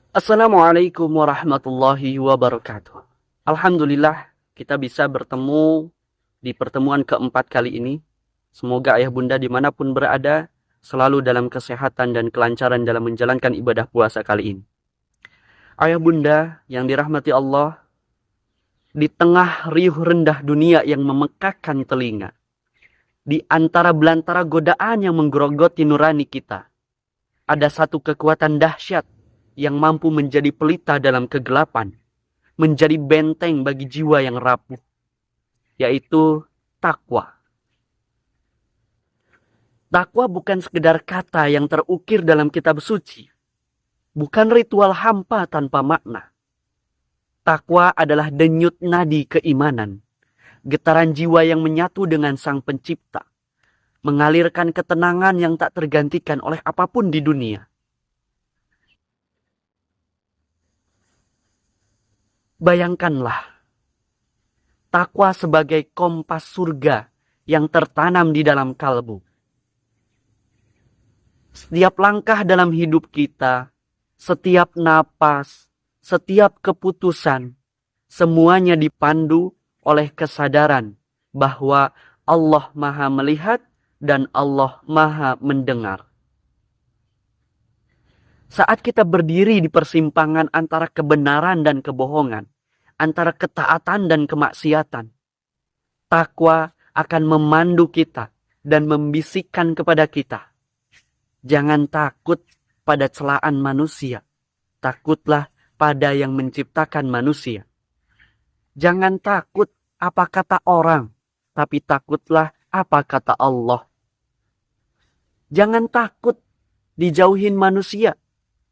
Assalamualaikum warahmatullahi wabarakatuh. Alhamdulillah kita bisa bertemu di pertemuan keempat kali ini. Semoga ayah bunda dimanapun berada selalu dalam kesehatan dan kelancaran dalam menjalankan ibadah puasa kali ini. Ayah bunda yang dirahmati Allah, di tengah riuh rendah dunia yang memekakkan telinga, di antara belantara godaan yang menggerogoti nurani kita, ada satu kekuatan dahsyat yang mampu menjadi pelita dalam kegelapan, menjadi benteng bagi jiwa yang rapuh, yaitu takwa. Takwa bukan sekedar kata yang terukir dalam kitab suci, bukan ritual hampa tanpa makna. Takwa adalah denyut nadi keimanan, getaran jiwa yang menyatu dengan Sang Pencipta, mengalirkan ketenangan yang tak tergantikan oleh apapun di dunia. Bayangkanlah, takwa sebagai kompas surga yang tertanam di dalam kalbu. Setiap langkah dalam hidup kita, setiap napas, setiap keputusan, semuanya dipandu oleh kesadaran bahwa Allah Maha melihat dan Allah Maha mendengar. Saat kita berdiri di persimpangan antara kebenaran dan kebohongan, antara ketaatan dan kemaksiatan, takwa akan memandu kita dan membisikkan kepada kita, jangan takut pada celaan manusia, takutlah pada yang menciptakan manusia. Jangan takut apa kata orang, tapi takutlah apa kata Allah. Jangan takut dijauhin manusia,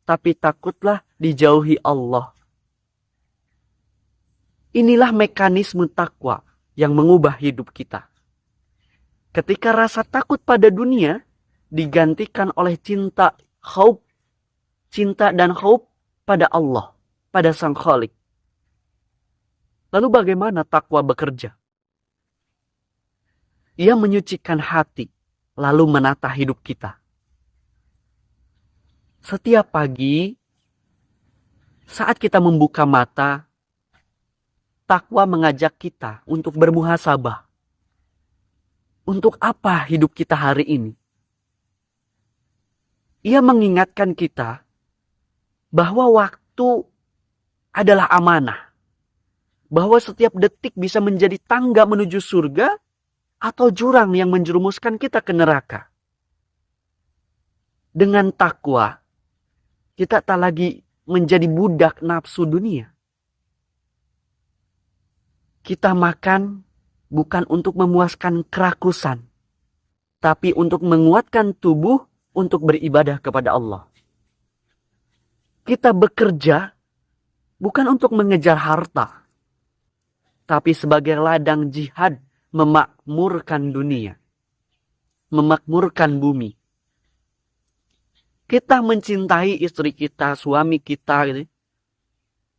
tapi takutlah dijauhi Allah. Inilah mekanisme takwa yang mengubah hidup kita. Ketika rasa takut pada dunia digantikan oleh cinta dan khauf pada Allah, pada Sang Khalik. Lalu bagaimana takwa bekerja? Ia menyucikan hati, lalu menata hidup kita. Setiap pagi, saat kita membuka mata, takwa mengajak kita untuk bermuhasabah. Untuk apa hidup kita hari ini? Ia mengingatkan kita bahwa waktu adalah amanah. Bahwa setiap detik bisa menjadi tangga menuju surga atau jurang yang menjerumuskan kita ke neraka. Dengan takwa, kita tak lagi menjadi budak nafsu dunia. Kita makan bukan untuk memuaskan kerakusan, tapi untuk menguatkan tubuh untuk beribadah kepada Allah. Kita bekerja bukan untuk mengejar harta, tapi sebagai ladang jihad memakmurkan dunia, memakmurkan bumi. Kita mencintai istri kita, suami kita, gitu.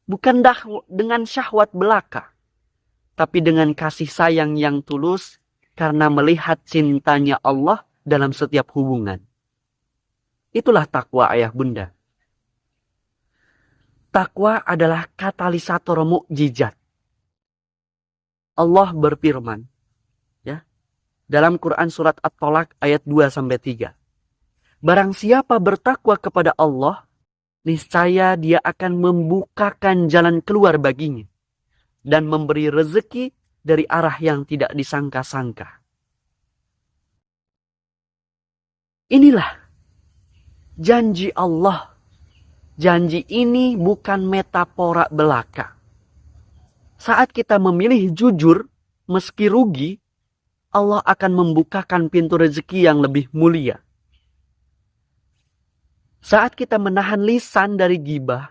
Bukan dengan syahwat belaka, tapi dengan kasih sayang yang tulus karena melihat cintanya Allah dalam setiap hubungan. Itulah takwa ayah bunda. Takwa adalah katalisator mukjizat. Allah berfirman, ya, dalam Quran surat At-Tolak ayat 2-3. Barang siapa bertakwa kepada Allah, niscaya dia akan membukakan jalan keluar baginya dan memberi rezeki dari arah yang tidak disangka-sangka. Inilah janji Allah. Janji ini bukan metafora belaka. Saat kita memilih jujur, meski rugi, Allah akan membukakan pintu rezeki yang lebih mulia. Saat kita menahan lisan dari ghibah,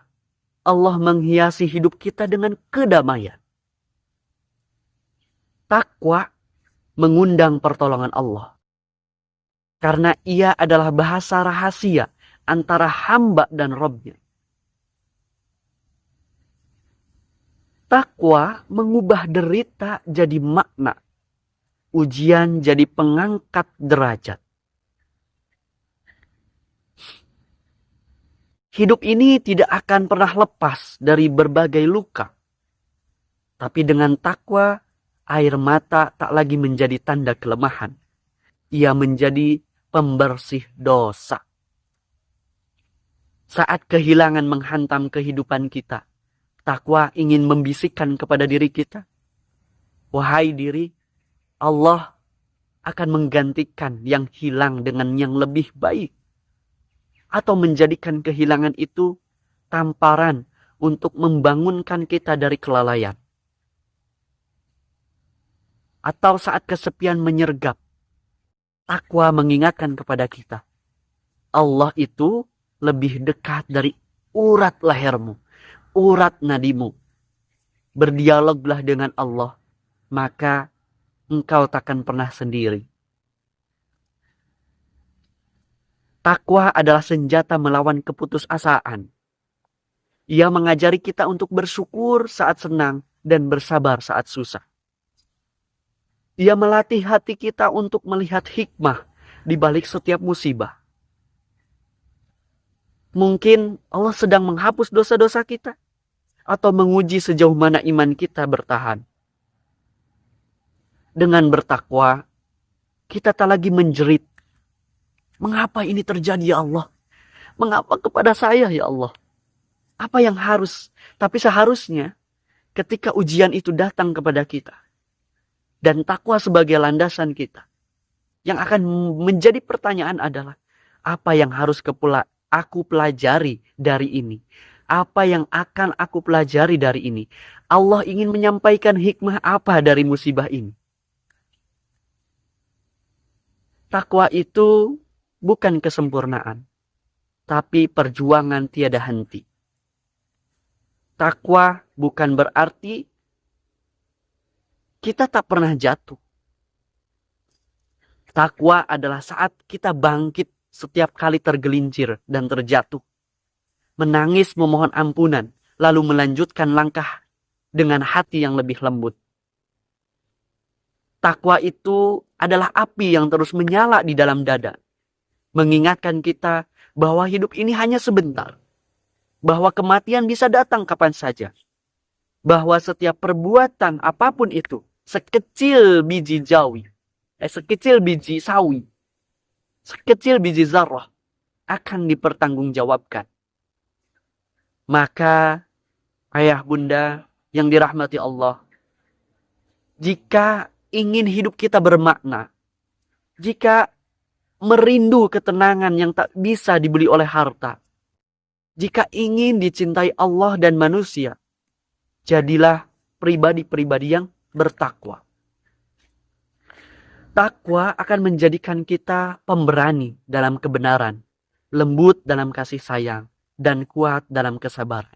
Allah menghiasi hidup kita dengan kedamaian. Takwa mengundang pertolongan Allah. Karena ia adalah bahasa rahasia antara hamba dan Rabb-Nya. Takwa mengubah derita jadi makna. Ujian jadi pengangkat derajat. Hidup ini tidak akan pernah lepas dari berbagai luka. Tapi dengan takwa, air mata tak lagi menjadi tanda kelemahan. Ia menjadi pembersih dosa. Saat kehilangan menghantam kehidupan kita, takwa ingin membisikkan kepada diri kita, wahai diri, Allah akan menggantikan yang hilang dengan yang lebih baik. Atau menjadikan kehilangan itu tamparan untuk membangunkan kita dari kelalaian. Atau saat kesepian menyergap, takwa mengingatkan kepada kita, Allah itu lebih dekat dari urat lehermu, urat nadimu. Berdialoglah dengan Allah, maka engkau takkan pernah sendiri. Takwa adalah senjata melawan keputusasaan. Ia mengajari kita untuk bersyukur saat senang dan bersabar saat susah. Ia melatih hati kita untuk melihat hikmah di balik setiap musibah. Mungkin Allah sedang menghapus dosa-dosa kita atau menguji sejauh mana iman kita bertahan. Dengan bertakwa, kita tak lagi menjerit, mengapa ini terjadi ya Allah? Mengapa kepada saya ya Allah? Apa yang harus? Tapi seharusnya ketika ujian itu datang kepada kita, dan takwa sebagai landasan kita, yang akan menjadi pertanyaan adalah, apa yang harus aku pelajari dari ini? Apa yang akan aku pelajari dari ini? Allah ingin menyampaikan hikmah apa dari musibah ini? Takwa itu bukan kesempurnaan, tapi perjuangan tiada henti. Takwa bukan berarti kita tak pernah jatuh. Takwa adalah saat kita bangkit setiap kali tergelincir dan terjatuh. Menangis memohon ampunan, lalu melanjutkan langkah dengan hati yang lebih lembut. Takwa itu adalah api yang terus menyala di dalam dada. Mengingatkan kita bahwa hidup ini hanya sebentar. Bahwa kematian bisa datang kapan saja. Bahwa setiap perbuatan apapun itu, sekecil biji sekecil biji sawi, sekecil biji zarrah, akan dipertanggungjawabkan. Maka, ayah bunda yang dirahmati Allah, jika ingin hidup kita bermakna, jika merindu ketenangan yang tak bisa dibeli oleh harta, jika ingin dicintai Allah dan manusia, jadilah pribadi-pribadi yang bertakwa. Takwa akan menjadikan kita pemberani dalam kebenaran, lembut dalam kasih sayang, dan kuat dalam kesabaran.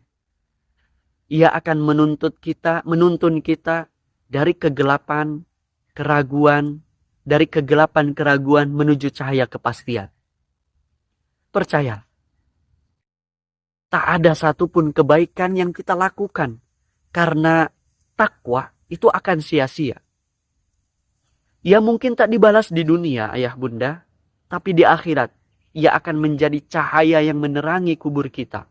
Ia akan menuntun kita dari kegelapan, keraguan menuju cahaya kepastian. Percaya, tak ada satupun kebaikan yang kita lakukan karena takwa itu akan sia-sia. Ia mungkin tak dibalas di dunia, ayah bunda, tapi di akhirat ia akan menjadi cahaya yang menerangi kubur kita,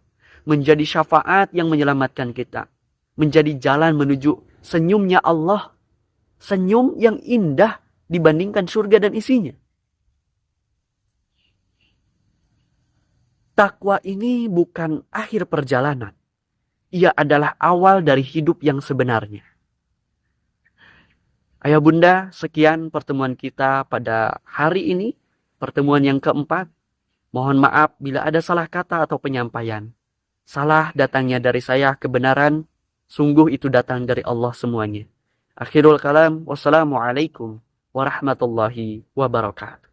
menjadi syafaat yang menyelamatkan kita, menjadi jalan menuju senyumnya Allah, senyum yang indah dibandingkan surga dan isinya. Takwa ini bukan akhir perjalanan. Ia adalah awal dari hidup yang sebenarnya. Ayah bunda, sekian pertemuan kita pada hari ini, pertemuan yang keempat. Mohon maaf bila ada salah kata atau penyampaian. Salah datangnya dari saya, kebenaran sungguh itu datang dari Allah semuanya. Akhirul kalam, wassalamualaikum warahmatullahi wabarakatuh.